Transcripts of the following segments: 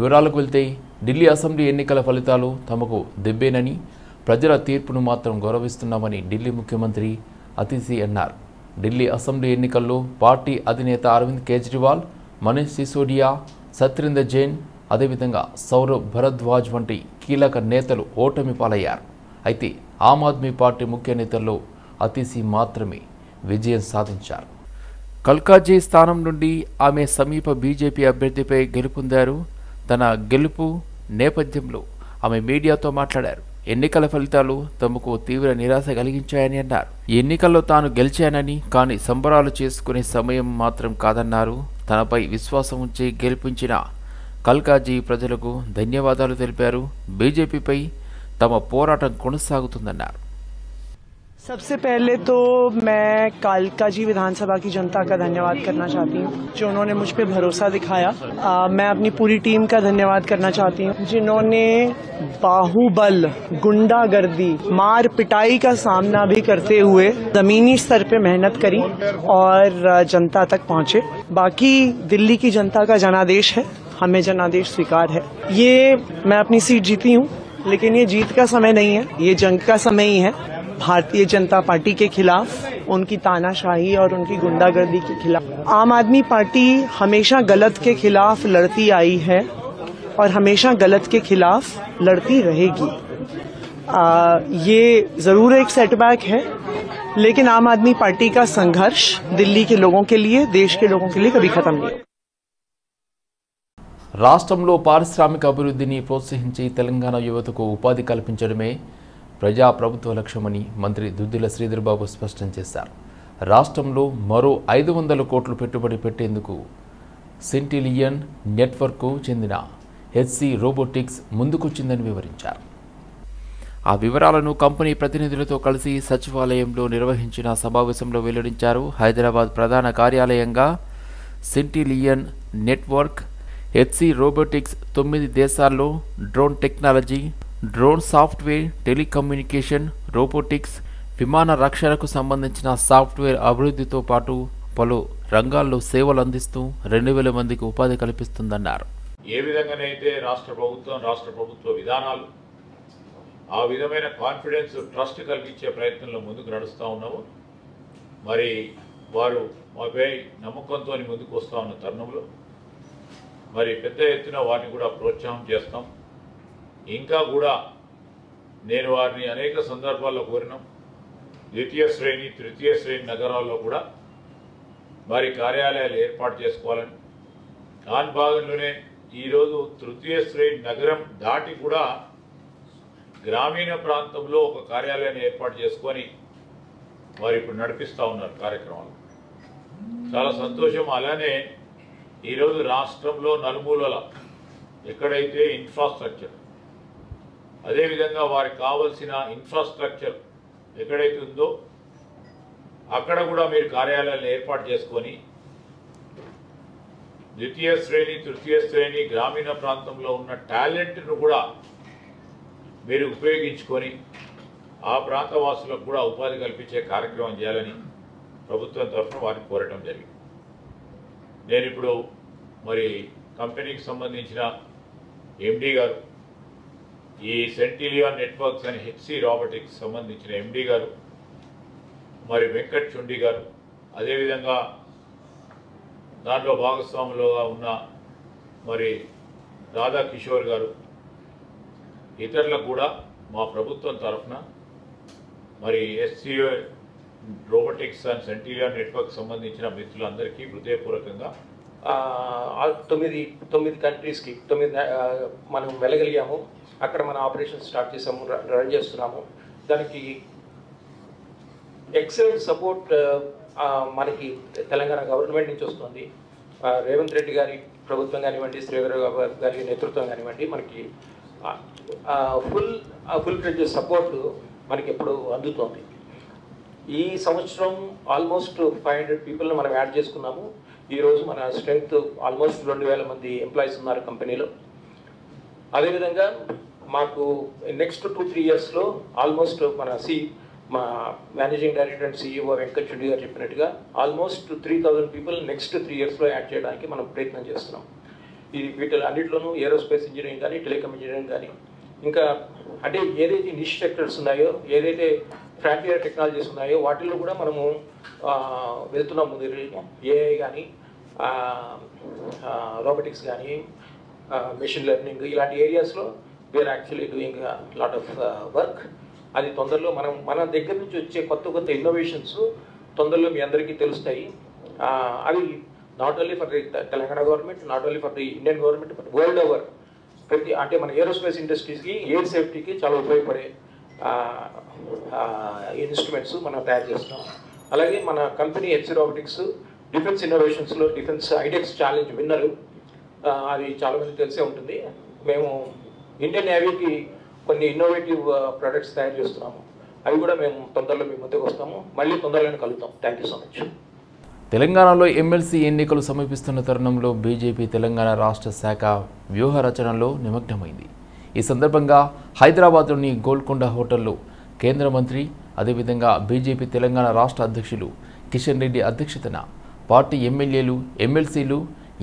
వివరాలకు వెళ్తే ఢిల్లీ అసెంబ్లీ ఎన్నికల ఫలితాలు తమకు దెబ్బేనని ప్రజల తీర్పును మాత్రం గౌరవిస్తున్నామని ఢిల్లీ ముఖ్యమంత్రి అతిశి అన్నారు. ఢిల్లీ అసెంబ్లీ ఎన్నికల్లో పార్టీ అధినేత అరవింద్ కేజ్రీవాల్, మనీష్ సిసోడియా, సత్యేందర్ జైన్, అదేవిధంగా సౌరభ్ భరద్వాజ్ వంటి కీలక నేతలు ఓటమి పాలయ్యారు. అయితే ఆమ్ ఆద్మీ పార్టీ ముఖ్య నేతల్లో అతిశి మాత్రమే విజయం సాధించారు. కల్కాజీ స్థానం నుండి ఆమె సమీప బీజేపీ అభ్యర్థిపై గెలుపొందారు. తన గెలుపు నేపథ్యంలో ఆమె మీడియాతో మాట్లాడారు. ఎన్నికల ఫలితాలు తమకు తీవ్ర నిరాశ కలిగించాయని అన్నారు. ఈ ఎన్నికల్లో తాను గెలిచానని, కానీ సంబరాలు చేసుకునే సమయం మాత్రం కాదన్నారు. తనపై విశ్వాసం ఉంచి గెలిపించిన కల్కాజీ ప్రజలకు ధన్యవాదాలు తెలిపారు. బీజేపీపై తమ పోరాటం కొనసాగుతుందన్నారు. सबसे पहले तो मैं कालकाजी विधानसभा की जनता का धन्यवाद करना चाहती हूँ, जो उन्होंने मुझ पे भरोसा दिखाया। मैं अपनी पूरी टीम का धन्यवाद करना चाहती हूँ, जिन्होंने बाहुबल, गुंडागर्दी, मार पिटाई का सामना भी करते हुए जमीनी स्तर पे मेहनत करी और जनता तक पहुँचे। बाकी दिल्ली की जनता का जनादेश है, हमें जनादेश स्वीकार है। ये मैं अपनी सीट जीती हूँ, लेकिन ये जीत का समय नहीं है, ये जंग का समय ही है। भारतीय जनता पार्टी के खिलाफ, उनकी तानाशाही और उनकी गुंडागर्दी के खिलाफ। आम आदमी पार्टी हमेशा गलत के खिलाफ लड़ती आई है और हमेशा गलत के खिलाफ लड़ती रहेगी। ये जरूर एक सेटबैक है, लेकिन आम आदमी पार्टी का संघर्ष दिल्ली के लोगों के लिए, देश के लोगों के लिए कभी खत्म नहीं होगा। రాష్ట్రంలో పారిశ్రామిక అభివృద్ధిని ప్రోత్సహించి తెలంగాణ యువతకు ఉపాధి కల్పించడమే ప్రజా ప్రభుత్వ లక్ష్యమని మంత్రి దుద్దిల శ్రీధర్ బాబు స్పష్టం చేశారు. రాష్ట్రంలో మరో 500 కోట్లు పెట్టుబడి పెట్టేందుకు సెంటిలియన్ నెట్వర్క్కు చెందిన హెచ్సి రోబోటిక్స్ ముందుకొచ్చిందని వివరించారు. ఆ వివరాలను కంపెనీ ప్రతినిధులతో కలిసి సచివాలయంలో నిర్వహించిన సమావేశంలో వెల్లడించారు. హైదరాబాద్ ప్రధాన కార్యాలయంగా సెంటిలియన్ నెట్వర్క్, హెచ్సి రోబోటిక్స్ 9 దేశాల్లో drone technology, drone software, telecommunication, robotics, విమాన రక్షణకు సంబంధించిన సాఫ్ట్వేర్ అభివృద్ధితో పాటు పలు రంగాల్లో సేవలు అందిస్తూ 2000 మందికి ఉపాధి కల్పిస్తుందన్నారు. ఏ విధంగానైతే రాష్ట్ర ప్రభుత్వ విధానాలు ఆ విధమైన కాన్ఫిడెన్స్, ట్రస్ట్ కలిగించే ప్రయత్నంలో ముందుకు నడుస్తూ ఉన్నాము. మరి వారు మాపై నమ్మకంతో ముందుకు వస్తూ ఉన్న తరుణంలో మరి పెద్ద ఎత్తున వారిని కూడా ప్రోత్సాహం చేస్తాం. ఇంకా కూడా నేను వారిని అనేక సందర్భాల్లో కోరినాం. ద్వితీయ శ్రేణి, తృతీయ శ్రేణి నగరాల్లో కూడా వారి కార్యాలయాలు ఏర్పాటు చేసుకోవాలని. దాని భాగంలోనే ఈరోజు తృతీయ శ్రేణి నగరం దాటి కూడా గ్రామీణ ప్రాంతంలో ఒక కార్యాలయాన్ని ఏర్పాటు చేసుకొని వారు ఇప్పుడు నడిపిస్తూ ఉన్నారు కార్యక్రమాలు. చాలా సంతోషం. అలానే ఈరోజు రాష్ట్రంలో నలుమూలల ఎక్కడైతే ఇన్ఫ్రాస్ట్రక్చర్, అదేవిధంగా వారికి కావలసిన ఇన్ఫ్రాస్ట్రక్చర్ ఎక్కడైతే ఉందో అక్కడ కూడా మీరు కార్యాలయాలను ఏర్పాటు చేసుకొని ద్వితీయ శ్రేణి, తృతీయ శ్రేణి గ్రామీణ ప్రాంతంలో ఉన్న టాలెంట్ను కూడా మీరు ఉపయోగించుకొని ఆ ప్రాంత వాసులకు కూడా ఉపాధి కల్పించే కార్యక్రమం చేయాలని ప్రభుత్వం తరఫున వారిని కోరటం జరిగింది. నేను ఇప్పుడు మరి కంపెనీకి సంబంధించిన ఎండి గారు, ఈ సెంటిలియన్ నెట్వర్క్స్ అని హెచ్సి రోబోటిక్స్ సంబంధించిన ఎండి గారు, మరి వెంకట్ చుండి గారు, అదేవిధంగా దాంట్లో భాగస్వాములుగా ఉన్న మరి రాధా కిషోర్ గారు, ఇతరులకు కూడా మా ప్రభుత్వం తరఫున మరి హెచ్సి రోబోటిక్స్ అండ్ సెంటిలియన్ నెట్వర్క్ సంబంధించిన మిత్రులందరికీ హృదయపూర్వకంగా 9 కంట్రీస్కి 9 మనం వెళ్ళగలిగాము. అక్కడ మన ఆపరేషన్ స్టార్ట్ చేసాము, రన్ చేస్తున్నాము. దానికి ఎక్సలెంట్ సపోర్ట్ మనకి తెలంగాణ గవర్నమెంట్ నుంచి వస్తుంది. రేవంత్ రెడ్డి గారి ప్రభుత్వం కానివ్వండి, శ్రీధర్ గారి నేతృత్వం కానివ్వండి, మనకి ఫుల్ ఫ్లెడ్జ్ సపోర్ట్ మనకి ఎప్పుడు అందుతోంది. ఈ సంవత్సరం ఆల్మోస్ట్ 500 పీపుల్ని మనం యాడ్ చేసుకున్నాము. ఈరోజు మన స్ట్రెంగ్త్ ఆల్మోస్ట్ 2000 మంది ఎంప్లాయీస్ ఉన్నారు కంపెనీలో. అదేవిధంగా మాకు నెక్స్ట్ 2-3 ఇయర్స్లో ఆల్మోస్ట్ మా managing director and CEO Venkat Chundi గారు చెప్పినట్టుగా ఆల్మోస్ట్ 3000 పీపుల్ నెక్స్ట్ 3 ఇయర్స్లో యాడ్ చేయడానికి మనం ప్రయత్నం చేస్తున్నాం. వీటి అన్నింటిలోనూ ఏరోస్పేస్ ఇంజనీరింగ్ కానీ, టెలికామ్ ఇంజనీరింగ్ కానీ, ఇంకా అంటే ఏదైతే నిష్ సెక్టర్స్ ఉన్నాయో, ఏదైతే ఫ్రాంటియర్ టెక్నాలజీస్ ఉన్నాయో వాటిల్లో కూడా మనము వెళ్తున్నాం ముందు. ఏఐ కానీ, రోబోటిక్స్ కానీ, మెషిన్ లెర్నింగ్ ఇలాంటి ఏరియాస్లో we are actually doing lot of work. అది తొందరలో మన దగ్గర నుంచి వచ్చే కొత్త ఇన్నోవేషన్స్ తొందరలో మీ అందరికీ తెలుస్తాయి. అవి not only for the Telangana government, not only for the Indian government, but world over అంటే మన ఏరోస్పేస్ ఇండస్ట్రీస్కి, ఎయిర్ సేఫ్టీకి చాలా ఉపయోగపడే ఇన్స్ట్రుమెంట్స్ మనం తయారు చేస్తున్నాం. అలాగే మన కంపెనీ హెచ్సి రోబోటిక్స్ డిఫెన్స్ ఇన్నోవేషన్స్లో డిఫెన్స్ ఐడెక్స్ ఛాలెంజ్ విన్నరు. అది చాలామంది తెలిసే ఉంటుంది. మేము ఇండియన్ నేవీకి కొన్ని ఇన్నోవేటివ్ ప్రొడక్ట్స్ తయారు చేస్తున్నాము. అవి కూడా మేము తొందరలో మీ ముందుకు వస్తాము. మళ్ళీ తొందరలోనే కలుద్దాం. Thank you so much. తెలంగాణలో ఎమ్మెల్సీ ఎన్నికలు సమీపిస్తున్న తరుణంలో బీజేపీ తెలంగాణ రాష్ట్ర శాఖ వ్యూహ రచనలో నిమగ్నమైంది. ఈ సందర్భంగా హైదరాబాద్లోని గోల్కొండ హోటల్లో కేంద్ర మంత్రి, అదేవిధంగా బీజేపీ తెలంగాణ రాష్ట్ర అధ్యక్షులు కిషన్ రెడ్డి అధ్యక్షతన పార్టీ ఎమ్మెల్యేలు, ఎమ్మెల్సీలు,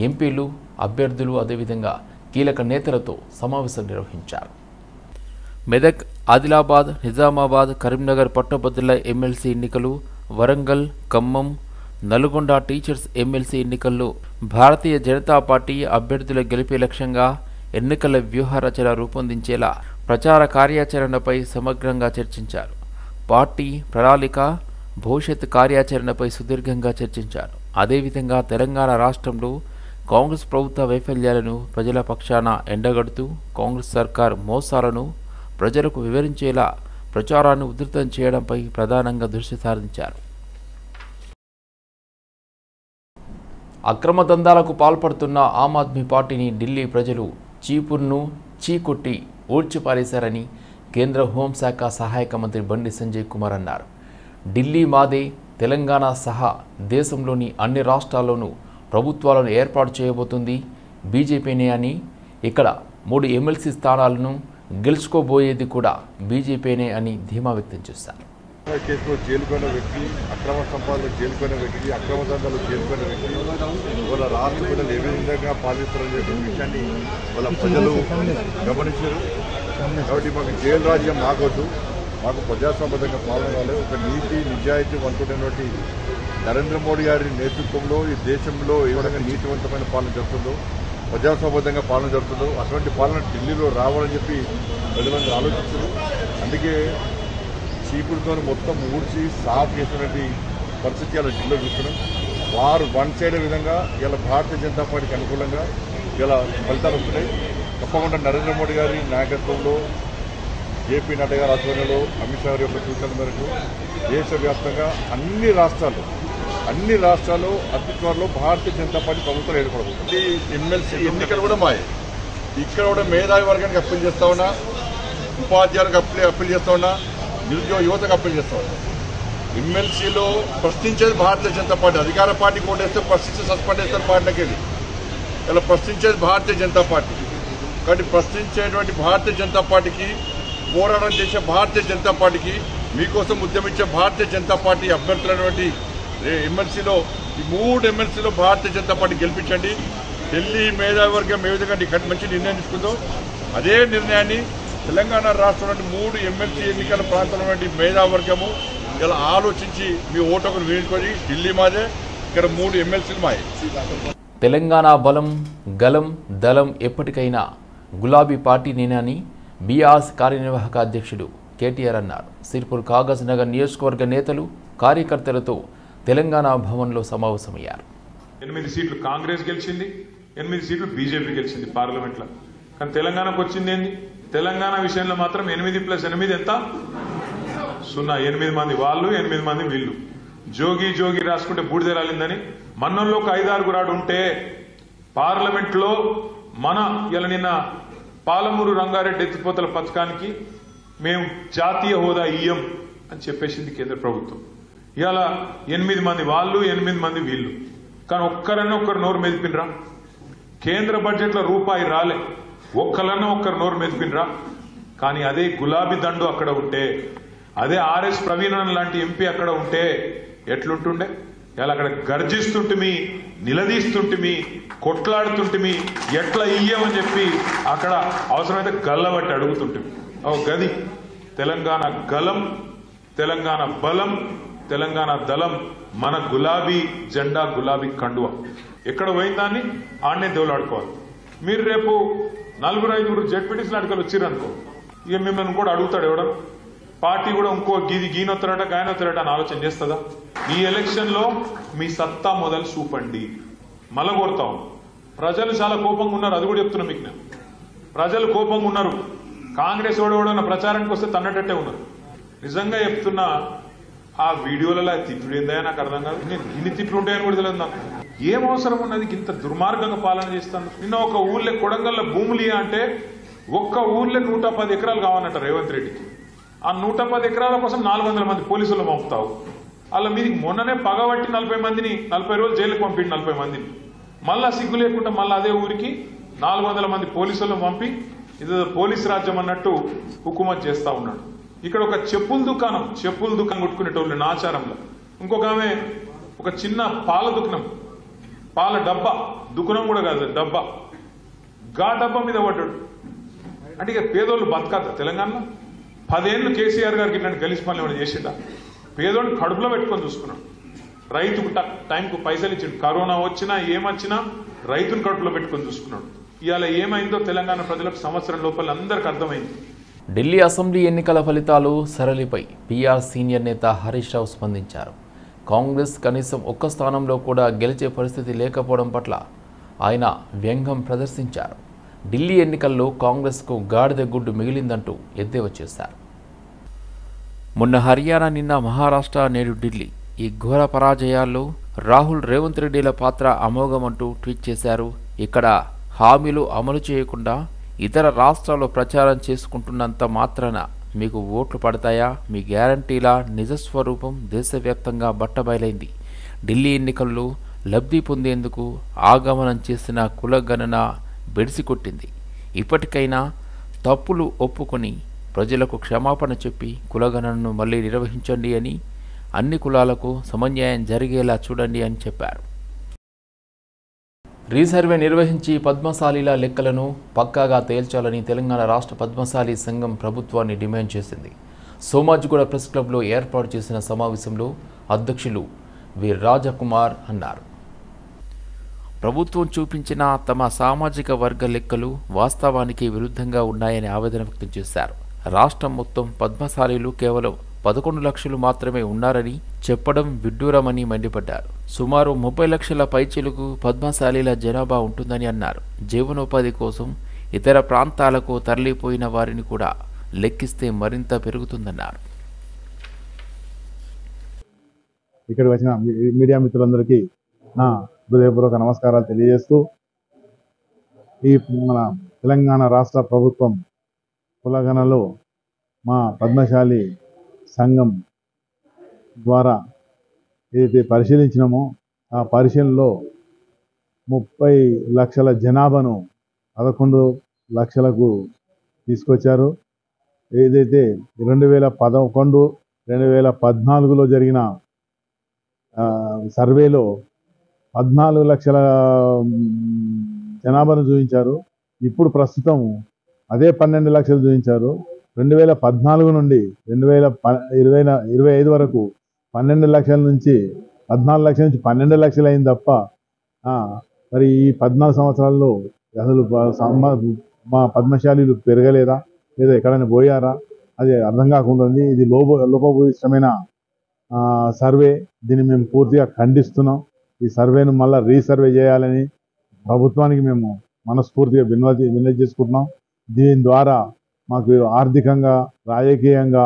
ఎంపీలు, అభ్యర్థులు, అదేవిధంగా కీలక నేతలతో సమావేశం నిర్వహించారు. మెదక్, ఆదిలాబాద్, నిజామాబాద్, కరీంనగర్ పట్టభద్రుల ఎమ్మెల్సీ ఎన్నికలు, వరంగల్, ఖమ్మం, నల్గొండ టీచర్స్ ఎమ్మెల్సీ ఎన్నికల్లో భారతీయ జనతా పార్టీ అభ్యర్థుల గెలిపే లక్ష్యంగా ఎన్నికల వ్యూహ రచన రూపొందించేలా ప్రచార కార్యాచరణపై సమగ్రంగా చర్చించారు. పార్టీ ప్రణాళిక, భవిష్యత్ కార్యాచరణపై సుదీర్ఘంగా చర్చించారు. అదేవిధంగా తెలంగాణ రాష్ట్రంలో కాంగ్రెస్ ప్రభుత్వ వైఫల్యాలను ప్రజల పక్షాన ఎండగడుతూ కాంగ్రెస్ సర్కార్ మోసాలను ప్రజలకు వివరించేలా ప్రచారాన్ని ఉధృతం చేయడంపై ప్రధానంగా దృష్టి సారించారు. అక్రమ దందాలకు పాల్పడుతున్న ఆమ్ ఆద్మీ పార్టీని ఢిల్లీ ప్రజలు చీపుర్ను చీకొట్టి ఊడ్చిపారేశారని కేంద్ర హోంశాఖ సహాయక మంత్రి బండి సంజయ్ కుమార్ అన్నారు. ఢిల్లీ మాదే, తెలంగాణ సహా దేశంలోని అన్ని రాష్ట్రాల్లోనూ ప్రభుత్వాలను ఏర్పాటు చేయబోతుంది బీజేపీనే అని, ఇక్కడ 3 ఎమ్మెల్సీ స్థానాలను గెలుచుకోబోయేది కూడా బీజేపీనే అని ధీమా వ్యక్తం చేశారు. కేసులో జైలుకున్న వ్యక్తి, అక్రమ సంపాదన జైలుకున్న వ్యక్తి, అక్రమ దందాలు జైలుకున్న వ్యక్తి వాళ్ళ రాష్ట్ర ప్రజలు ఏ విధంగా పాలిస్తారనే విషయాన్ని వాళ్ళ ప్రజలు గమనించారు. కాబట్టి మాకు జైలు రాజ్యం మాకొద్దు, మాకు ప్రజాస్వామ్యంగా పాలన కాలేదు. ఒక నీతి నిజాయితీ వంతున్నటువంటి నరేంద్ర మోడీ గారి నేతృత్వంలో ఈ దేశంలో ఏ విధంగా నీతివంతమైన పాలన జరుగుతుందో, ప్రజాస్వామ్యంగా పాలన జరుగుతుందో అటువంటి పాలన ఢిల్లీలో రావాలని చెప్పి ప్రజలందరూ ఆలోచిస్తారు. అందుకే చీపురుతో మొత్తం ఊడ్చి సాఫ్ చేసినటువంటి పరిస్థితి అలా ఢిల్లీలో చూస్తున్నాం. వారు వన్ సైడ్ విధంగా ఇలా భారతీయ జనతా పార్టీకి అనుకూలంగా ఇలా ఫలితాలు వస్తున్నాయి. తప్పకుండా నరేంద్ర మోడీ గారి నాయకత్వంలో, జేపీ నడ్డా గారి ఆధ్వర్యంలో, అమిత్ షా గారి యొక్క సూచనల మేరకు దేశవ్యాప్తంగా అన్ని రాష్ట్రాల్లో అతి త్వరలో భారతీయ జనతా పార్టీ ప్రభుత్వం ఏర్పడబోతుంది. ఎమ్మెల్సీ ఎన్నికలు కూడా మాయే. ఇక్కడ కూడా మేధావి వర్గానికి అప్పీల్ చేస్తా ఉన్నా, ఉపాధ్యాయులకు అప్పీల్ చేస్తా ఉన్నా, నిరుద్యోగ యువతకు అప్పీల్ చేస్తా ఉన్నా. ఎమ్మెల్సీలో ప్రశ్నించేది భారతీయ జనతా పార్టీ. అధికార పార్టీకి ఓటేస్తే ప్రశ్నించి సస్పెండ్ చేస్తారు పార్టీకి వెళ్ళి. ఇలా ప్రశ్నించేది భారతీయ జనతా పార్టీ. కాబట్టి ప్రశ్నించేటువంటి భారతీయ జనతా పార్టీకి, పోరాటం చేసే భారతీయ జనతా పార్టీకి, మీకోసం ఉద్యమించే భారతీయ జనతా పార్టీ అభ్యర్థులైనటువంటి ఎమ్మెల్సీలో ఈ 3 ఎమ్మెల్సీలో భారతీయ జనతా పార్టీ గెలిపించండి. ఢిల్లీ మేధావి వర్గం ఏ విధంగా మంచి నిర్ణయం తీసుకుందో అదే నిర్ణయాన్ని తెలంగాణ రాష్ట్రంలోని 3 ఎమ్మెల్సీ ఎన్నికల ప్రాంతంలో మేధావి వర్గము ఇలా ఆలోచించి మీ ఓటును వేసుకొని ఢిల్లీ మాదే, ఇక్కడ 3 ఎమ్మెల్సీలు మాయే. తెలంగాణ బలం, గలం, దళం ఎప్పటికైనా గులాబీ పార్టీనేనని బీఆర్ఎస్ కార్యనిర్వాహక అధ్యక్షుడు కేటీఆర్ అన్నారు. సిర్పూర్ కాగజ్ నగర్ నియోజకవర్గ నేతలు, కార్యకర్తలతో తెలంగాణ భవన్లో సమావేశమయ్యారు. 8 సీట్లు కాంగ్రెస్ గెలిచింది, 8 సీట్లు బీజేపీ గెలిచింది పార్లమెంట్లో. కానీ తెలంగాణకు వచ్చింది ఏంది? తెలంగాణ విషయంలో మాత్రం 8 + 8 ఎంత? 0. 8 మంది వాళ్ళు, 8 మంది వీళ్ళు. జోగి రాసుకుంటే బూడిద రాలిందని మన్నంలో ఒక 5-6 ఉంటే పార్లమెంట్లో మన ఇలా నిన్న పాలమూరు రంగారెడ్డి ఎత్తిపోతల పథకానికి మేము జాతీయ హోదా ఇయ్యం అని చెప్పేసింది కేంద్ర ప్రభుత్వం. ఇవాళ 8 మంది వాళ్ళు, 8 మంది వీళ్ళు. కానీ ఒక్కరు నోరు మెదిపినరా? కేంద్ర బడ్జెట్లో రూపాయి రాలే, ఒక్కరు నోరు మెదిపినరా? కానీ అదే గులాబీ దండు అక్కడ ఉంటే, అదే ఆర్ఎస్ ప్రవీణన్ లాంటి ఎంపీ అక్కడ ఉంటే ఎట్లుంటుండే? ఇలా అక్కడ గర్జిస్తుంటిమి, నిలదీస్తుంటిమి, కొట్లాడుతుంటిమి, ఎట్లా ఇయ్యమని చెప్పి అక్కడ అవసరమైతే గల్లబట్టి అడుగుతుంటిమి. ఓ గది తెలంగాణ గలం, తెలంగాణ బలం, తెలంగాణ దళం, మన గులాబీ జెండా, గులాబీ కండువ. ఎక్కడ పోయిందాన్ని ఆడనే దేవులాడుకోవాలి. మీరు రేపు 4-5 జెడ్పీటీసీలు అడగలు వచ్చిరనుకో, ఇక మిమ్మల్ని కూడా అడుగుతాడు ఎవడన్నా. పార్టీ కూడా ఇంకో గీనొత్తారట గాయనొత్తారట అని ఆలోచన చేస్తుందా? ఈ ఎలక్షన్లో మీ సత్తా మొదలు చూపండి. మళ్ళా కోరుతాం. ప్రజలు చాలా కోపంగా ఉన్నారు, అది కూడా చెప్తున్నా మీకు నేను. ప్రజలు కోపంగా ఉన్నారు. కాంగ్రెస్ ఓడవడన్న ప్రచారానికి వస్తే తన్నటట్టే ఉన్నారు. నిజంగా చెప్తున్నా, ఆ వీడియోలలో తిట్లు ఏందా నాకు అర్థం కాదు. నేను ఇన్ని తిట్లు ఉంటాయని కూడా తెలియదు నాకు. ఏం అవసరం ఉన్నది ఇంత దుర్మార్గంగా పాలన చేస్తాను? నిన్న ఒక ఊళ్ళో కొడంగల్లో భూములు అంటే ఒక్క ఊళ్ళో 110 ఎకరాలు కావాలంట రేవంత్ రెడ్డికి. ఆ 110 ఎకరాల కోసం 400 మంది పోలీసులు పంపుతావు. అలా మీదికి మొన్ననే పగబట్టి 40 రోజులు జైలుకి పంపిండి 40 మందిని. మళ్ళా సిగ్గు లేకుండా మళ్ళీ అదే ఊరికి 400 మంది పోలీసులను పంపి ఇది పోలీస్ రాజ్యం అన్నట్టు హుకుమత్ చేస్తా ఉన్నాడు. ఇక్కడ ఒక చెప్పుల దుకాణం కొట్టుకునేటోళ్ళు నాచారంలో. ఇంకొక ఆమె ఒక చిన్న పాల దుకాణం, పాల డబ్బా, దుకాణం కూడా కాదు డబ్బా, డబ్బా మీద పడ్డాడు. అంటే ఇక పేదోళ్ళు బతకాదు తెలంగాణలో. 10 ఏళ్ళు కేసీఆర్ గారికి ఇట్లాంటి గలీజ్ పనులు ఏమైనా చేసిండా? పేదోడిని కడుపులో పెట్టుకొని చూసుకున్నాడు. రైతుకు టైంకు పైసలు ఇచ్చిండు. కరోనా వచ్చినా ఏమొచ్చినా రైతుని కడుపులో పెట్టుకొని చూసుకున్నాడు. ఇవాళ ఏమైందో తెలంగాణ ప్రజలకు సంవత్సరం లోపల అందరికి అర్థమైంది. ఢిల్లీ అసెంబ్లీ ఎన్నికల ఫలితాలు సరళిపై పీఆర్ సీనియర్ నేత హరీష్ రావు స్పందించారు. కాంగ్రెస్ కనీసం ఒక్క స్థానంలో కూడా గెలిచే పరిస్థితి లేకపోవడం పట్ల ఆయన వ్యంగ్యం ప్రదర్శించారు. ఢిల్లీ ఎన్నికల్లో కాంగ్రెస్కు గాడిద గుడ్డు మిగిలిందంటూ ఎద్దేవా చేశారు. మొన్న హర్యానా, నిన్న మహారాష్ట్ర, నేడు ఢిల్లీ. ఈ ఘోర పరాజయాల్లో రాహుల్, రేవంత్ రెడ్డిల పాత్ర అమోఘమంటూ ట్వీట్ చేశారు. ఇక్కడ హామీలు అమలు చేయకుండా ఇతర రాష్ట్రాల్లో ప్రచారం చేసుకుంటున్నంత మాత్రాన మీకు ఓట్లు పడతాయా? మీ గ్యారంటీల నిజస్వరూపం దేశవ్యాప్తంగా బట్టబయలైంది. ఢిల్లీ ఎన్నికల్లో లబ్ధి పొందేందుకు ఆగమనం చేసిన కులగణన బెడిసికొట్టింది. ఇప్పటికైనా తప్పులు ఒప్పుకొని ప్రజలకు క్షమాపణ చెప్పి కులగణనను మళ్లీ నిర్వహించండి అని, అన్ని కులాలకు సమన్యాయం జరిగేలా చూడండి అని చెప్పారు. రీసర్వే నిర్వహించి పద్మశాలీల లెక్కలను పక్కాగా తేల్చాలని తెలంగాణ రాష్ట్ర పద్మశాలి సంఘం ప్రభుత్వాన్ని డిమాండ్ చేసింది. సోమాజిగూడ ప్రెస్ క్లబ్లో ఏర్పాటు చేసిన సమావేశంలో అధ్యక్షులు వి రాజకుమార్ అన్నారు. ప్రభుత్వం చూపించిన తమ సామాజిక వర్గ లెక్కలు వాస్తవానికి విరుద్ధంగా ఉన్నాయని ఆవేదన వ్యక్తం చేశారు. రాష్ట్రం మొత్తం పద్మశాలీలు కేవలం 11 లక్షలు మాత్రమే ఉన్నారని చెప్పడం విడ్డూరమని మండిపడ్డారు. సుమారు 30 లక్షల పైచిలుకు పద్మశాలీల జనాభా ఉంటుందని అన్నారు. జీవనోపాధి కోసం ఇతర ప్రాంతాలకు తరలిపోయిన వారిని కూడా లెక్కిస్తే మరింత పెరుగుతుందన్నారు. ఇక్కడ వచ్చిన మీడియా మిత్రులందరికీ నా హృదయపూర్వక నమస్కారాలు తెలియజేస్తూ, ఈ మన తెలంగాణ రాష్ట్ర ప్రభుత్వం కులగణలో మా పద్మశాలి సంఘం ద్వారా ఏదైతే పరిశీలించినామో ఆ పరిశీలనలో 30 లక్షల జనాభాను 11 లక్షలకు తీసుకొచ్చారు. ఏదైతే 2011, 2014లో జరిగిన సర్వేలో 14 లక్షల జనాభాను చూపించారు. ఇప్పుడు ప్రస్తుతం అదే 12 లక్షలు చూపించారు. 2014 నుండి 2025 వరకు 12 లక్షల నుంచి 14 లక్షల నుంచి 12 లక్షలు అయింది తప్ప మరి ఈ 14 సంవత్సరాల్లో అసలు మా పద్మశాలీలు పెరగలేదా లేదా ఎక్కడైనా పోయారా? అది అర్థం కాకుండా ఉంది. ఇది లోపభూయిష్టమైన సర్వే. దీన్ని మేము పూర్తిగా ఖండిస్తున్నాం. ఈ సర్వేను మళ్ళీ రీసర్వే చేయాలని ప్రభుత్వానికి మేము మనస్ఫూర్తిగా విన్నతి చేసుకుంటున్నాం. దీని ద్వారా మాకు ఆర్థికంగా, రాజకీయంగా,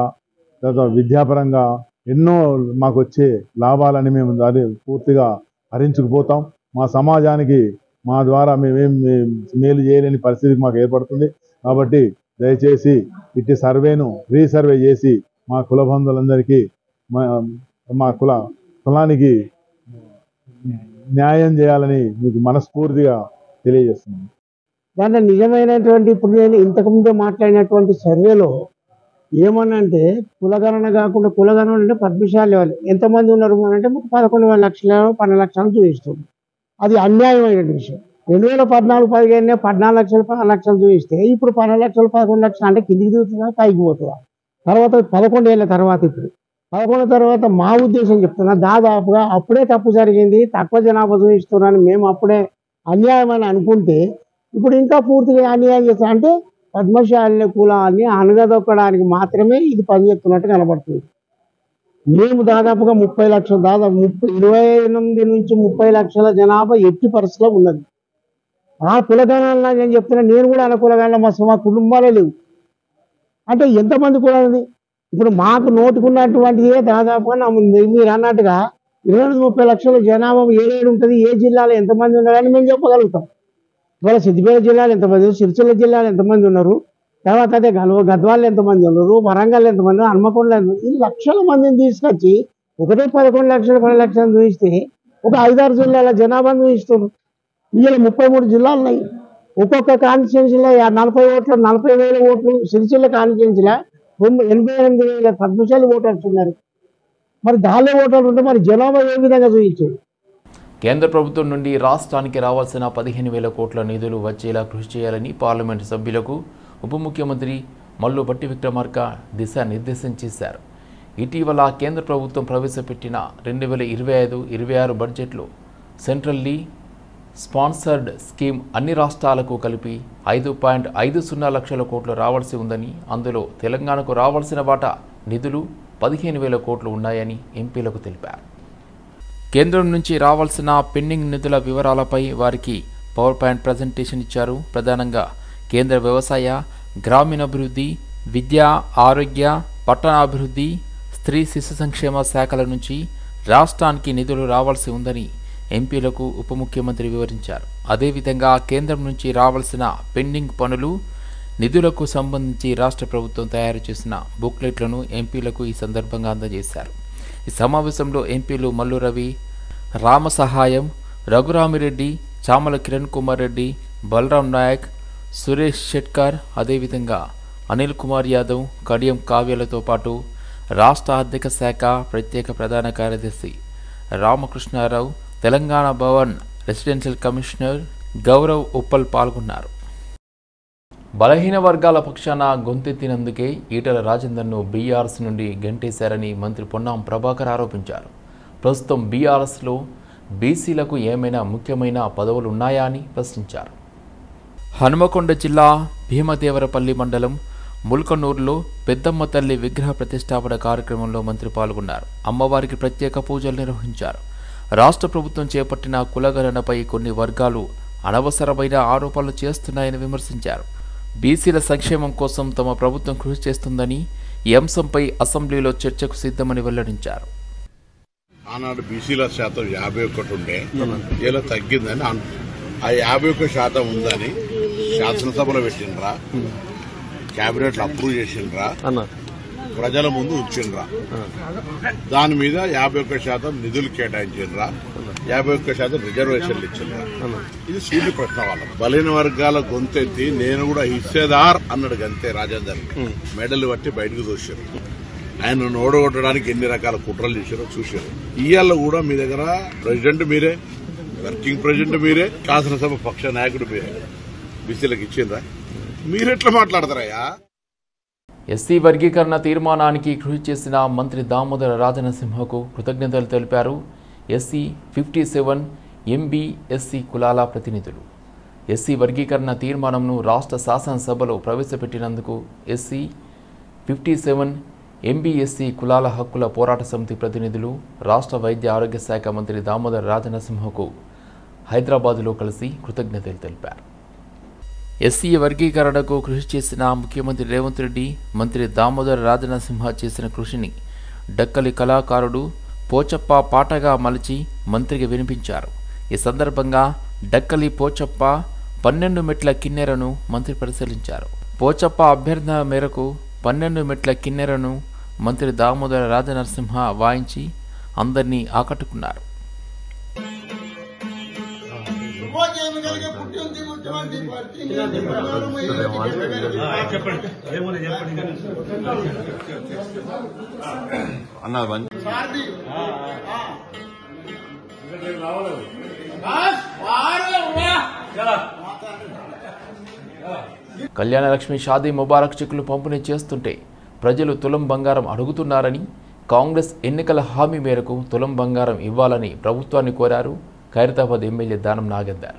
తర్వాత విద్యాపరంగా ఎన్నో మాకు వచ్చే లాభాలని మేము దాన్ని పూర్తిగా హరించుకుపోతాం. మా సమాజానికి మా ద్వారా మేమేం మేలు చేయలేని పరిస్థితికి మాకు ఏర్పడుతుంది. కాబట్టి దయచేసి ఇట్టి సర్వేను రీసర్వే చేసి మా కుల బంధువులందరికీ మా కులానికి న్యాయం చేయాలని మీకు మనస్ఫూర్తిగా తెలియజేస్తున్నాను. దాంట్లో నిజమైనటువంటి ఇప్పుడు నేను ఇంతకుముందే మాట్లాడినటువంటి సర్వేలో ఏమన్నంటే కులగణన కాకుండా కులగణన అంటే పద్మశాలి వాళ్ళు ఎంతమంది ఉన్నారు అంటే 11 లక్షలు 12 లక్షలు చూపిస్తుంది. అది అన్యాయమైన విషయం. 2014-15 14 లక్షలు 10 లక్షలు చూపిస్తే ఇప్పుడు 12 లక్షలు 11 లక్షలు అంటే కిందికి దిగుతుందా పైకి పోతుందా? తర్వాత 11 ఏళ్ళ తర్వాత ఇప్పుడు 11 తర్వాత మా ఉద్దేశం చెప్తున్నా, దాదాపుగా అప్పుడే తప్పు జరిగింది, తక్కువ జనాభా చూపిస్తున్నారని మేము అప్పుడే అన్యాయం అని అనుకుంటే ఇప్పుడు ఇంకా పూర్తిగా అన్యాయం చేస్తాం. అంటే పద్మశాలి కులాన్ని అనగదొక్కడానికి మాత్రమే ఇది పనిచేస్తున్నట్టు కనబడుతుంది. మేము దాదాపుగా 30 లక్షలు, దాదాపు 28 నుంచి 30 లక్షల జనాభా ఎట్టి పరిస్థితిలో ఉన్నది. ఆ కులగణాలను నేను చెప్తున్నా, నేను కూడా అన్న కులగణాల మా కుటుంబాలే లేవు. అంటే ఎంతమంది కులాలు? ఇప్పుడు మాకు నోటుకున్నటువంటిదే దాదాపుగా మీరు అన్నట్టుగా 20-30 లక్షల జనాభా ఏడు ఉంటుంది, ఏ జిల్లాలో ఎంతమంది ఉన్నారని మేము చెప్పగలుగుతాం. ఇవాళ సిద్దిపేట జిల్లాలో ఎంతమంది, సిరిసిల్ల జిల్లాలో ఎంతమంది ఉన్నారు, తర్వాత అదే గద్వాల్లో ఎంతమంది ఉన్నారు, వరంగల్ ఎంతమంది, హన్మకొండలో ఎంతమంది, ఈ లక్షల మందిని తీసుకొచ్చి ఒకటే 11 లక్షలు 12 లక్షలు చూపిస్తే ఒక 5-6 జిల్లాల జనాభాను చూపిస్తున్నారు. ఇలా 33 జిల్లాలు ఉన్నాయి. ఒక్కొక్క కాన్స్టిట్యున్సీలో 40 ఓట్లు 40,000 ఓట్లు, సిరిసిల్ల కాన్స్టిట్యున్సీలో 88,000 పద్మశాలి ఓటర్స్ ఉన్నారు. మరి దానిలో ఓటర్లు ఉంటే మరి జనాభా ఏ విధంగా చూపించారు? కేంద్ర ప్రభుత్వం నుండి రాష్ట్రానికి రావాల్సిన 15,000 కోట్ల నిధులు వచ్చేలా కృషి చేయాలని పార్లమెంటు సభ్యులకు ఉప ముఖ్యమంత్రి మల్లు భట్టి విక్రమార్క దిశానిర్దేశం చేశారు. ఇటీవల కేంద్ర ప్రభుత్వం ప్రవేశపెట్టిన 2025-26 బడ్జెట్లో సెంట్రల్లీ స్పాన్సర్డ్ స్కీమ్ అన్ని రాష్ట్రాలకు కలిపి 5.50 లక్షల కోట్లు రావాల్సి ఉందని, అందులో తెలంగాణకు రావాల్సిన వాటా నిధులు 15,000 కోట్లు ఉన్నాయని ఎంపీలకు తెలిపారు. కేంద్రం నుంచి రావాల్సిన పెండింగ్ నిధుల వివరాలపై వారికి పవర్ పాయింట్ ప్రజెంటేషన్ ఇచ్చారు. ప్రధానంగా కేంద్ర వ్యవసాయ, గ్రామీణాభివృద్ధి, విద్య, ఆరోగ్య, పట్టణాభివృద్ధి, స్త్రీ శిశు సంక్షేమ శాఖల నుంచి రాష్ట్రానికి నిధులు రావాల్సి ఉందని ఎంపీలకు ఉప ముఖ్యమంత్రి వివరించారు. అదేవిధంగా కేంద్రం నుంచి రావాల్సిన పెండింగ్ పనులు, నిధులకు సంబంధించి రాష్ట్ర ప్రభుత్వం తయారు చేసిన బుక్లెట్లను ఎంపీలకు ఈ సందర్భంగా అందజేశారు. ఈ సమావేశంలో ఎంపీలు మల్లు రవి, రామసహాయం, రఘురామిరెడ్డి, చామల కిరణ్ కుమార్ రెడ్డి, బలరాం నాయక్, సురేష్ షెట్కర్, అదేవిధంగా అనిల్ కుమార్ యాదవ్, కడియం కావ్యాలతో పాటు రాష్ట్ర ఆర్థిక శాఖ ప్రత్యేక ప్రధాన కార్యదర్శి రామకృష్ణారావు, తెలంగాణ భవన్ రెసిడెన్షియల్ కమిషనర్ గౌరవ్ ఉప్పల్ పాల్గొన్నారు. బలహీన వర్గాల పక్షాన గొంతెత్తినందుకే ఈటల రాజేందర్ను బీఆర్ఎస్ నుండి గెంటేశారని మంత్రి పొన్నం ప్రభాకర్ ఆరోపించారు. ప్రస్తుతం బీఆర్ఎస్లో బీసీలకు ఏమైనా ముఖ్యమైన పదవులు ఉన్నాయా అని ప్రశ్నించారు. హనుమకొండ జిల్లా భీమదేవరపల్లి మండలం ముల్కనూరులో పెద్దమ్మ తల్లి విగ్రహ ప్రతిష్టాపన కార్యక్రమంలో మంత్రి పాల్గొన్నారు. అమ్మవారికి ప్రత్యేక పూజలు నిర్వహించారు. రాష్ట్ర ప్రభుత్వం చేపట్టిన కులగణనపై కొన్ని వర్గాలు అనవసరమైన ఆరోపణలు చేస్తున్నాయని విమర్శించారు. బీసీల సంక్షేమం కోసం తమ ప్రభుత్వం కృషి చేస్తుందని, ఈ అంశంపై అసెంబ్లీలో చర్చకు సిద్ధమని వెల్లడించారు. ఆనాడు బీసీల శాతం 51 ఉండే, ఇలా తగ్గిందని ఆ 51% ఉందని శాసనసభలో పెట్టిండ్రా, కేబినెట్ అప్రూవ్ చేసిండ్రా, ప్రజల ముందు ఉంచిండ్రా, దాని మీద 51% నిధులు కేటాయించిండ్రా, 51% రిజర్వేషన్లు ఇచ్చిండ్రా. ఇది సూటి ప్రశ్న. వాళ్ళ బలహీన వర్గాల గొంతెత్తి నేను కూడా హిస్సేదార్ అన్నాడు గంతే. రాజేందర్ మెడలు బట్టి బయటకు చూశారు. ఆయన ఓడగొట్టడానికి ఎన్ని రకాల కుట్రలు చేశారో చూశారు. ఇవాళ కూడా మీ దగ్గర ప్రెసిడెంట్ మీరే, వర్కింగ్ ప్రెసిడెంట్ మీరే, శాసనసభ పక్ష నాయకుడు మీరే. బీసీలకు ఇచ్చిండ్రా? మీరెట్లా మాట్లాడతారయ్యా? ఎస్సీ వర్గీకరణ తీర్మానానికి కృషి చేసిన మంత్రి దామోదర రాజనసింహకు కృతజ్ఞతలు తెలిపారు ఎస్సీ 57 MBSC కులాల ప్రతినిధులు. ఎస్సీ వర్గీకరణ తీర్మానంను రాష్ట్ర శాసనసభలో ప్రవేశపెట్టినందుకు ఎస్సీ 57 MBSC కులాల హక్కుల పోరాట సమితి ప్రతినిధులు రాష్ట్ర వైద్య ఆరోగ్య శాఖ మంత్రి దామోదర రాజనసింహకు హైదరాబాదులో కలిసి కృతజ్ఞతలు తెలిపారు. ఎస్సీ వర్గీకరణకు కృషి చేసిన ముఖ్యమంత్రి రేవంత్ రెడ్డి, మంత్రి దామోదర రాజనసింహ చేసిన కృషిని డక్కలి కళాకారుడు పోచప్ప పాటగా మలిచి మంత్రికి వినిపించారు. ఈ సందర్భంగా డక్కలి పోచప్ప 12 మెట్ల కిన్నెరను మంత్రి పరిశీలించారు. పోచప్ప అభ్యర్థన మేరకు 12 మెట్ల కిన్నెరను మంత్రి దామోదర రాజనరసింహ వాయించి అందరినీ ఆకట్టుకున్నారు. కళ్యాణలక్ష్మి షాదీ ముబారక్ చెక్కులు పంపిణీ చేస్తుంటే ప్రజలు తులం బంగారం అడుగుతున్నారని, కాంగ్రెస్ ఎన్నికల హామీ మేరకు తులం బంగారం ఇవ్వాలని ప్రభుత్వాన్ని కోరారు ఖైరతాబాద్ ఎమ్మెల్యే దానం నాగేందర్.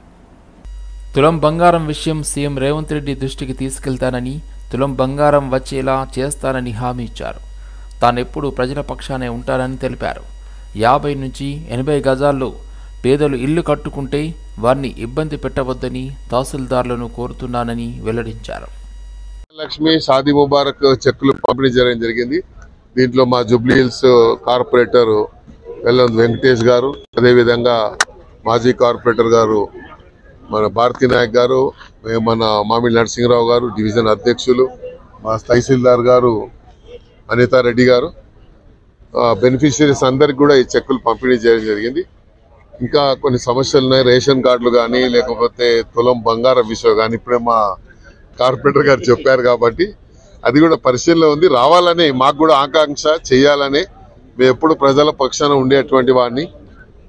తులం బంగారం విషయం సీఎం రేవంత్ రెడ్డి దృష్టికి తీసుకెళ్తానని, తులం బంగారం వచ్చేలా చేస్తానని హామీ ఇచ్చారు. తానెప్పుడు ప్రజల పక్షానే ఉంటానని తెలిపారు. 50 నుంచి 80 గజాల్లో పేదలు ఇల్లు కట్టుకుంటే వారిని ఇబ్బంది పెట్టవద్దని తహసీల్దార్లను కోరుతున్నానని వెల్లడించారు. లక్ష్మి షాదీ ముబారక్ చెక్కులు పంపిణీ చేయడం జరిగింది. దీంట్లో మా జూబ్లీ హిల్స్ కార్పొరేటర్ వెల్లంది వెంకటేష్ గారు, అదేవిధంగా మాజీ కార్పొరేటర్ గారు మన భారతీ నాయక్ గారు, మన మామిడి నరసింహరావు గారు, డివిజన్ అధ్యక్షులు, మా తహసీల్దార్ గారు అనితారెడ్డి గారు, బెనిఫిషియరీస్ అందరికి కూడా ఈ చెక్కులు పంపిణీ చేయడం జరిగింది. ఇంకా కొన్ని సమస్యలు ఉన్నాయి, రేషన్ కార్డులు కానీ లేకపోతే తులం బంగారం విషయం కానీ ఇప్పుడే మా కార్పొరేటర్ గారు చెప్పారు కాబట్టి అది కూడా పరిశీలనలో ఉంది. రావాలని మాకు కూడా ఆకాంక్ష, చేయాలని. మేము ఎప్పుడు ప్రజల పక్షాన ఉండేటువంటి వాడిని,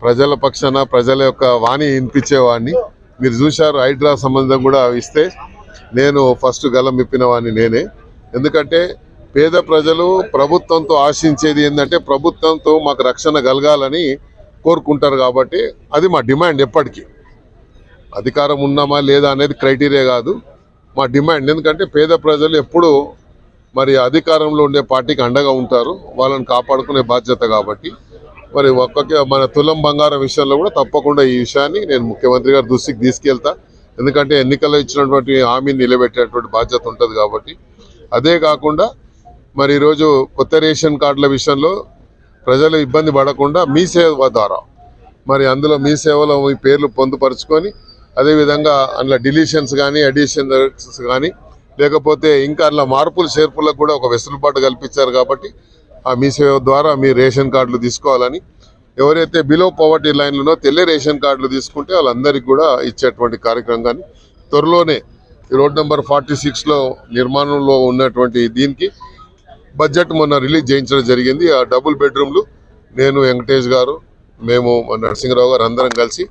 ప్రజల పక్షాన ప్రజల యొక్క వాణి వినిపించేవాడిని. మీరు చూశారు హైడ్రా సంబంధం కూడా ఇస్తే నేను ఫస్ట్ గలం విప్పిన వాడిని నేనే. ఎందుకంటే పేద ప్రజలు ప్రభుత్వంతో ఆశించేది ఏంటంటే ప్రభుత్వంతో మాకు రక్షణ కలగాలని కోరుకుంటారు. కాబట్టి అది మా డిమాండ్. ఎప్పటికీ అధికారం ఉన్నామా లేదా అనేది క్రైటీరియా కాదు, మా డిమాండ్. ఎందుకంటే పేద ప్రజలు ఎప్పుడు మరి అధికారంలో ఉండే పార్టీకి అండగా ఉంటారు, వాళ్ళని కాపాడుకునే బాధ్యత. కాబట్టి మరి మన తులం బంగారం విషయంలో కూడా తప్పకుండా ఈ విషయాన్ని నేను ముఖ్యమంత్రి గారి దృష్టికి తీసుకెళ్తా. ఎందుకంటే ఎన్నికల్లో ఇచ్చినటువంటి హామీని నిలబెట్టేటువంటి బాధ్యత ఉంటుంది కాబట్టి. అదే కాకుండా మరి ఈరోజు కొత్త రేషన్ కార్డుల విషయంలో ప్రజలు ఇబ్బంది పడకుండా మీ సేవ ద్వారా మరి అందులో మీ సేవలో మీ పేర్లు పొందుపరుచుకొని, అదేవిధంగా అందులో డిలీషన్స్ కానీ అడిషన్స్ కానీ లేకపోతే ఇంకా అందులో మార్పులు చేర్పులకు కూడా ఒక వెసులుబాటు కల్పించారు. కాబట్టి ఆ మీ సేవ ద్వారా మీ రేషన్ కార్డులు తీసుకోవాలని, ఎవరైతే బిలో పవర్టీ లైన్లో తెల్ల రేషన్ కార్డులు తీసుకుంటే వాళ్ళందరికీ కూడా ఇచ్చేటువంటి కార్యక్రమం. కానీ త్వరలోనే రోడ్ నెంబర్ 46లో నిర్మాణంలో ఉన్నటువంటి దీనికి బడ్జెట్ మొన్న రిలీజ్ చేయించడం జరిగింది. ఆ డబుల్ బెడ్రూమ్లు నేను, వెంకటేష్ గారు, మేము నరసింహరావు గారు అందరం కలిసి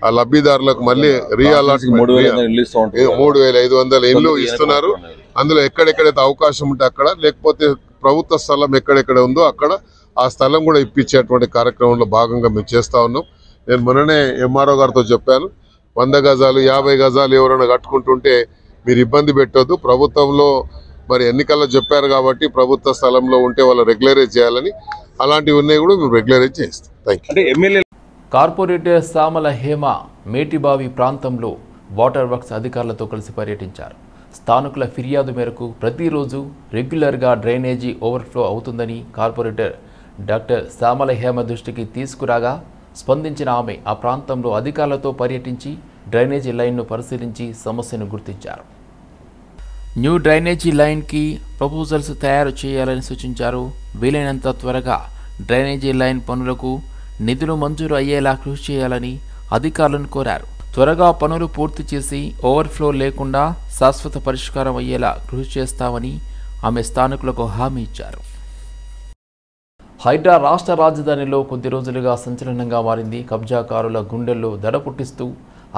ఆ లబ్ధిదారులకు మళ్ళీ రీఅలాట్మెంట్ 3500 ఇళ్ళు ఇస్తున్నారు. అందులో ఎక్కడెక్కడైతే అవకాశం ఉంటే అక్కడ, లేకపోతే ప్రభుత్వ స్థలం ఎక్కడెక్కడ ఉందో అక్కడ ఆ స్థలం కూడా ఇప్పించేటువంటి కార్యక్రమంలో భాగంగా మేము చేస్తా ఉన్నాం. నేను మొన్ననే ఎంఆర్ఓ గారితో చెప్పాను, 100 గజాలు 50 గజాలు ఎవరైనా కట్టుకుంటుంటే మీరు ఇబ్బంది పెట్టొద్దు. ప్రభుత్వంలో మరి ఎన్నికల్లో చెప్పారు కాబట్టి ప్రభుత్వ స్థలంలో ఉంటే వాళ్ళు రెగ్యులరైజ్ చేయాలని, అలాంటివి ఉన్నాయి కూడా మేము రెగ్యులరైజ్ చేస్తాం. Thank you. Corporator Samala Hema Metibavi ప్రాంతంలో వాటర్ వర్క్స్ అధికారులతో కలిసి పర్యటించారు. స్థానికుల ఫిర్యాదు మేరకు ప్రతిరోజు రెగ్యులర్గా డ్రైనేజీ ఓవర్ఫ్లో అవుతుందని కార్పొరేటర్ డాక్టర్ సామల హేమ దృష్టికి తీసుకురాగా స్పందించిన ఆమె ఆ ప్రాంతంలో అధికారులతో పర్యటించి డ్రైనేజీ లైన్ను పరిశీలించి సమస్యను గుర్తించారు. న్యూ డ్రైనేజీ లైన్కి ప్రపోజల్స్ తయారు చేయాలని సూచించారు. వీలైనంత త్వరగా డ్రైనేజీ లైన్ పనులకు నిధులు మంజూరు అయ్యేలా కృషి చేయాలని అధికారులను కోరారు. త్వరగా పనులు పూర్తి చేసి ఓవర్ఫ్లో లేకుండా శాశ్వత పరిష్కారం అయ్యేలా కృషి చేస్తామని ఆమె స్థానికులకు హామీ ఇచ్చారు. హైడ్రా రాష్ట్ర రాజధానిలో కొద్ది రోజులుగా సంచలనంగా మారింది. కబ్జాకారుల గుండెల్లో దడ పుట్టిస్తూ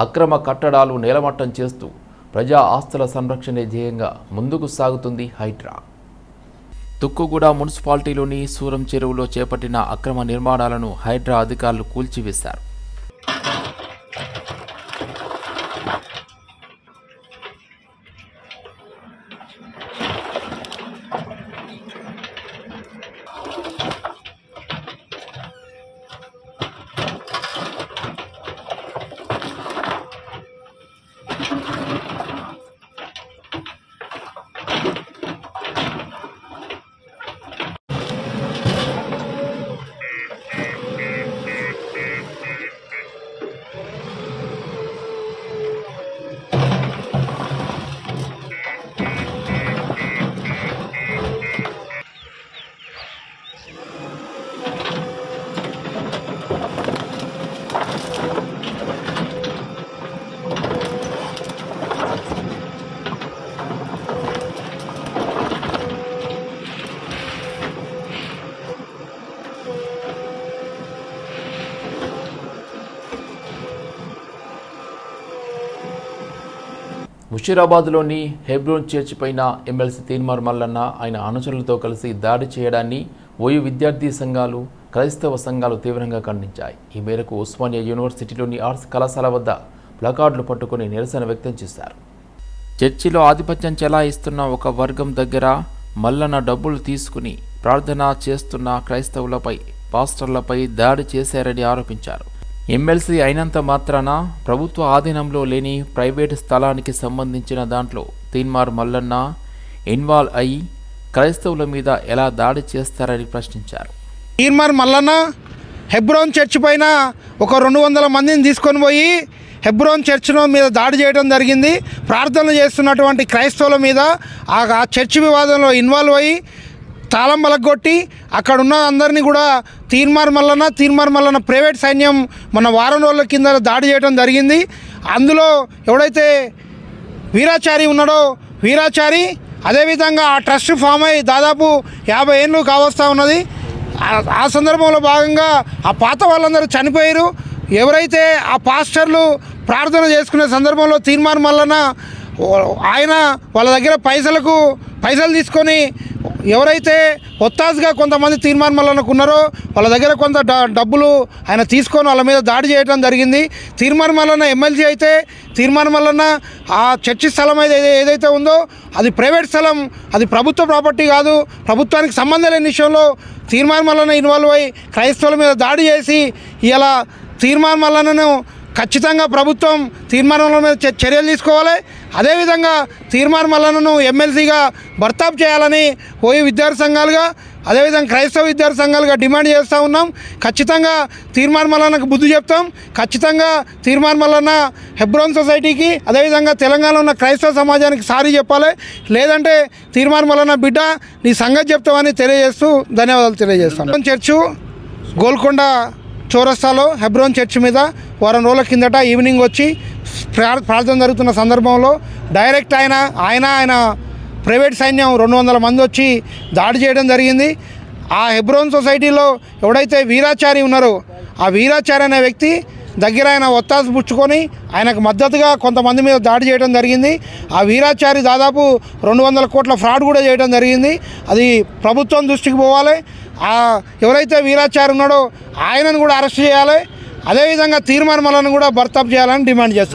అక్రమ కట్టడాలు నేలమట్టం చేస్తూ ప్రజా ఆస్తుల సంరక్షణే ధ్యేయంగా ముందుకు సాగుతుంది హైడ్రా. తుక్కుగూడ మున్సిపాలిటీలోని సూరం చెరువులో చేపట్టిన అక్రమ నిర్మాణాలను హైడ్రా అధికారులు కూల్చివేశారు. ముషీరాబాద్లోని హెబ్రోన్ చర్చి పైన ఎమ్మెల్సీ తీన్మార్ మల్లన్న ఆయన అనుచరులతో కలిసి దాడి చేయడాన్ని ఓయూ విద్యార్థి సంఘాలు క్రైస్తవ సంఘాలు తీవ్రంగా ఖండించాయి. ఈ మేరకు ఉస్మానియా యూనివర్సిటీలోని ఆర్ట్స్ కళాశాల వద్ద ప్లకార్డులు పట్టుకుని నిరసన వ్యక్తం చేశారు. చర్చిలో ఆధిపత్యం చెలాయిస్తున్న ఒక వర్గం దగ్గర మల్లన్న డబ్బులు తీసుకుని ప్రార్థన చేస్తున్న క్రైస్తవులపై, పాస్టర్లపై దాడి చేశారని ఆరోపించారు. ఎమ్మెల్సీ అయినంత మాత్రాన ప్రభుత్వ ఆధీనంలో లేని ప్రైవేటు స్థలానికి సంబంధించిన దాంట్లో తీన్మార్ మల్లన్న ఇన్వాల్వ్ అయి క్రైస్తవుల మీద ఎలా దాడి చేస్తారని ప్రశ్నించారు. తీన్మార్ మల్లన్న హెబ్రోన్ చర్చ్ పైన ఒక 200 మందిని తీసుకొని పోయి హెబ్రోన్ చర్చ్ మీద దాడి చేయడం జరిగింది. ప్రార్థనలు చేస్తున్నటువంటి క్రైస్తవుల మీద ఆ చర్చ్ వివాదంలో ఇన్వాల్వ్ అయ్యి తాళం బలగొట్టి అక్కడ ఉన్న అందరినీ కూడా తీన్మార్ మల్లన్న ప్రైవేట్ సైన్యం మన వారం రోజుల కింద దాడి చేయడం జరిగింది. అందులో ఎవడైతే వీరాచారి ఉన్నాడో వీరాచారి అదేవిధంగా ఆ ట్రస్ట్ ఫామ్ అయ్యి దాదాపు 50 ఏళ్ళు కావస్తూ ఉన్నది. ఆ సందర్భంలో భాగంగా ఆ పాత వాళ్ళందరూ చనిపోయారు. ఎవరైతే ఆ పాస్టర్లు ప్రార్థన చేసుకునే సందర్భంలో తీన్మార్ మల్లన్న ఆయన వాళ్ళ దగ్గర పైసలు తీసుకొని ఎవరైతే ఒత్తాసుగా కొంతమంది తీన్మార్ మల్లన్నకు ఉన్నారో వాళ్ళ దగ్గర కొంత డబ్బులు ఆయన తీసుకొని వాళ్ళ మీద దాడి చేయడం జరిగింది. తీన్మార్ మల్లన్న ఎమ్మెల్సీ అయితే తీన్మార్ మల్లన్న ఆ చర్చి స్థలం ఏదైతే ఉందో అది ప్రైవేట్ స్థలం, అది ప్రభుత్వ ప్రాపర్టీ కాదు. ప్రభుత్వానికి సంబంధం లేని విషయంలో తీన్మార్ మల్లన్న ఇన్వాల్వ్ అయ్యి క్రైస్తవుల మీద దాడి చేసి ఇలా తీన్మార్ మల్లన్నను ఖచ్చితంగా ప్రభుత్వం తీన్మార్ మల్లన్న మీద చర్యలు తీసుకోవాలి. అదేవిధంగా తీన్మార్ మల్లన్నను ఎమ్మెల్సీగా బర్తాబ్ చేయాలని ఓయూ విద్యార్థి సంఘాలుగా అదేవిధంగా క్రైస్తవ విద్యార్థి సంఘాలుగా డిమాండ్ చేస్తూ ఉన్నాం. ఖచ్చితంగా తీన్మార్ మల్లన్నకు బుద్ధి చెప్తాం. ఖచ్చితంగా తీన్మార్ మల్లన్న హెబ్రోన్ సొసైటీకి అదేవిధంగా తెలంగాణలో ఉన్న క్రైస్తవ సమాజానికి సారీ చెప్పాలి. లేదంటే తీన్మార్ మల్లన్న బిడ్డ నీ సంగతి చెప్తామని తెలియజేస్తూ ధన్యవాదాలు తెలియజేస్తాం. చర్చు గోల్కొండ చౌరస్తాలో హెబ్రోన్ చర్చ్ మీద వారం రోజుల కిందట ఈవినింగ్ వచ్చి ప్రార్థన జరుగుతున్న సందర్భంలో డైరెక్ట్ ఆయన ప్రైవేట్ సైన్యం 200 మంది వచ్చి దాడి చేయడం జరిగింది. ఆ హెబ్రోన్ సొసైటీలో ఎవడైతే వీరాచారి ఉన్నారో ఆ వీరాచారి అనే వ్యక్తి దగ్గర ఆయన ఒత్తాసు పుచ్చుకొని ఆయనకు మద్దతుగా కొంతమంది మీద దాడి చేయడం జరిగింది. ఆ వీరాచారి దాదాపు 200 కోట్ల ఫ్రాడ్ కూడా చేయడం జరిగింది. అది ప్రభుత్వం దృష్టికి పోవాలి. ఎవరైతే వీరాచారి ఉన్నాడో ఆయనను కూడా అరెస్ట్ చేయాలి. అదేవిధంగా తీన్మార్ మల్లన్నను కూడా బర్తాబ్ చేయాలని డిమాండ్ చేస్తాం.